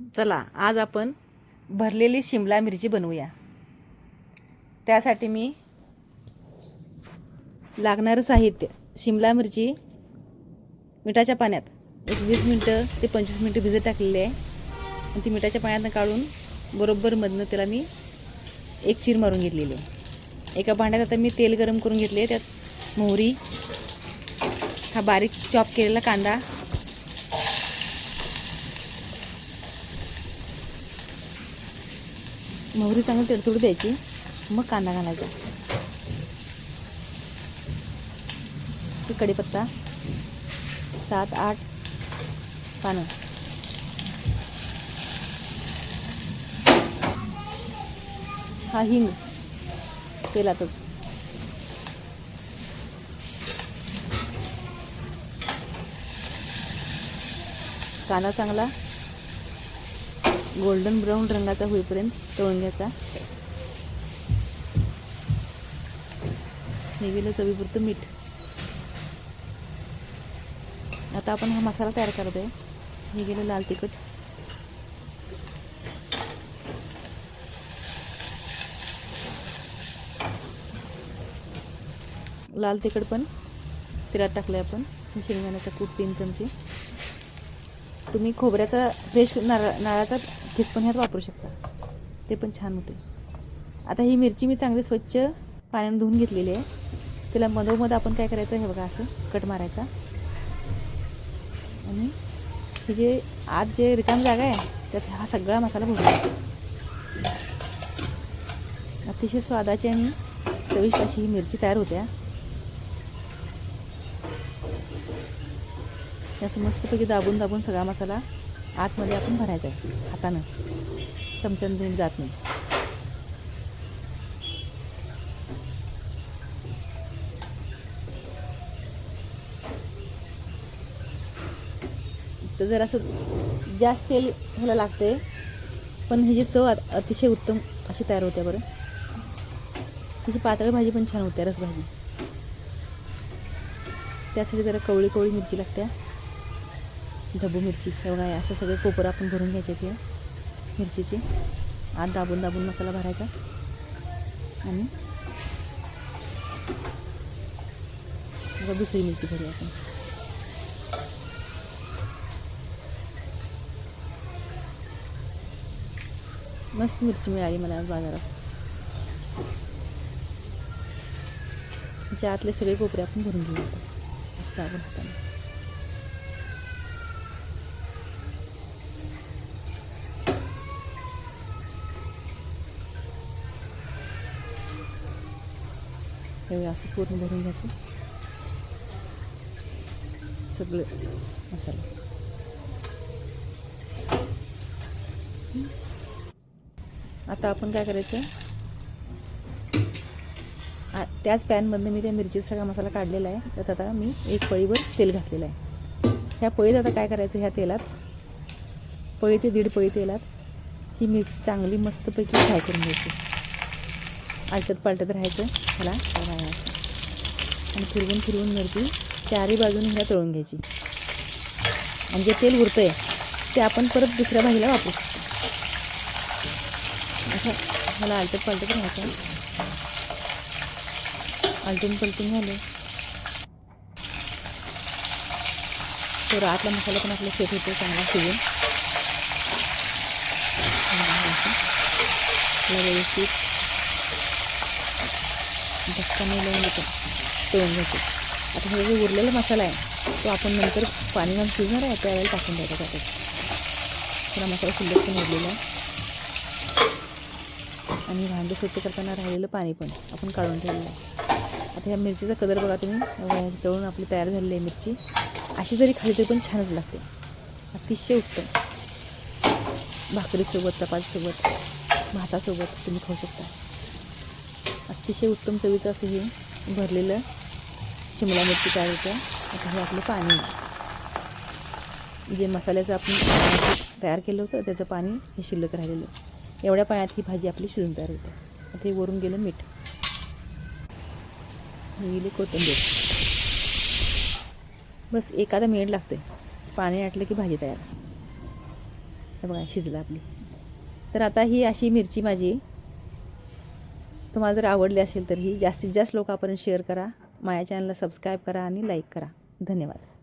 चला आज आपण भरलेली शिमला मिरची बनवूया। त्यासाठी मी लागणारं साहित्य शिमला मिरची मिठाच्या पाण्यात 20 मिनिटं ते 25 मिनिटं भिजत टाकलेली आहे आणि ती मिठाच्या पाण्यातून काढून बरोबर मधनं त्याला मी एक चीर मारून घेतलेली आहे। एका भांड्यात आता मी तेल गरम करून घेतले, त्यात मोहरी, हा बारीक चॉप केलेला कांदा, मोहरी चांगली तडतडू द्यायची, मग कांदा घालायचा, कढीपत्ता 7-8 पानं, हा हिंग तेलातच, कांदा चांगला गोल्डन ब्राऊन रंगाचा होईपर्यंत तळून घ्यायचा। हे गेलं चवीपुरतं मीठ। आता आपण हा मसाला तयार करतोय। हे गेलं लाल तिखट, लाल तिखट पण तेलात टाकले आपण। शेंगदाण्याचा कूट 3 चमचे। तुम्ही खोबऱ्याचा फ्रेश नारळाचा खीस पण ह्यात वापरू शकता, ते पण छान होते। आता ही मिरची मी चांगली स्वच्छ पाण्याने धुवून घेतलेली आहे। तिला मधोमध आपण काय करायचं, हे बघा असं कट मारायचा आणि हे जे आत जे रिकाम जागा आहे त्यात हा सगळा मसाला भरून, अतिशय स्वादाची आणि चविष्ट अशी ही मिरची तयार होत्या। असं मस्तपैकी दाबून दाबून सगळा मसाला आतमध्ये आपण भरायचा आहे, हातानं, चमच्याने जात नाही। तर जर असं जास्त तेल ह्याला लागते, पण ह्याची चव अतिशय उत्तम अशी तयार होत्या बरं। त्याची पातळ भाजी पण छान होत्या, रसभाजी। त्यासाठी जरा कवळी कवळी मिरची लागत्या, ढबू मिरची एवढा आहे। असं सगळे कोपर आपण भरून घ्यायचे ते मिरचीचे, आत दाबून दाबून मसाला भरायचा आणि दुसरी मिरची भरूया आपण। मस्त मिरची मिळाली मला बाजारात। आतले सगळे कोपरे आपण भरून घेऊ मस्त दाबून हाताने। त्यावेळी असं पूर्ण भरून घ्यायचं सगळं मसाला। आता आपण काय करायचं, त्याच पॅनमधनं मी त्या मिरचीचा सगळा मसाला काढलेला आहे, त्यात आता मी एक पळीवर तेल घातलेलं आहे। ह्या पळीत आता काय करायचं, ह्या तेलात पळी ते 1.5 पळी तेलात ही मिरची चांगली मस्तपैकी फ्राय करून घ्यायची। आलटत पालटत राहायचं ह्याला आणि फिरवून फिरवून मिरची चारही बाजूने ह्याला तळून घ्यायची। आणि जे तेल उरतं आहे ते आपण परत दुसऱ्या भाजीला वापरू शकतो। असं ह्याला आलटत पालटत राहायचं, आलटून पलटून झालं तर आतला मसाला पण आपला सेट होतो चांगला शिजून। व्यवस्थित धक्का नाही लावून देतो, तळून घ्यायचं। आता हे जो उरलेला मसाला आहे तो आपण नंतर पाणी घालून शिजणार आहे त्यावेळेला टाकून द्यायचा त्याच्यात। थोडा मसाला शिल्लक पण उरलेला आहे आणि भांडे स्वच्छ करताना राहिलेलं पाणी पण आपण काढून ठेवलेलं आहे। आता ह्या मिरचीचा कलर बघा तुम्ही, तळून आपली तयार झालेली आहे मिरची। अशी जरी खाली तरी पण छानच लागते, अतिशय उत्तम। भाकरीसोबत, चपातीसोबत, भातासोबत तुम्ही खाऊ शकता। अतिशय उत्तम चवीचं असं हे भरलेलं शिमला मिरची तयार होतं। आता हे आपलं पाणी, जे मसाल्याचं आपण तयार केलं होतं त्याचं पाणी हे शिल्लक राहिलेलं, एवढ्या पाण्यात ही भाजी आपली शिजून तयार होते। आता हे वरून गेलं मीठ, हे गेली कोथिंबीर, बस एखादा मिनिट लागते। पाणी आटलं की भाजी तयार। हे बघा शिजलं आपली. तर आता ही अशी मिरची माझी तुम्हाला जर आवडली असेल तर ही जास्तीत जास्त लोकांपर्यंत शेअर करा. माझ्या चॅनलला सबस्क्राईब करा आणि लाईक करा. धन्यवाद.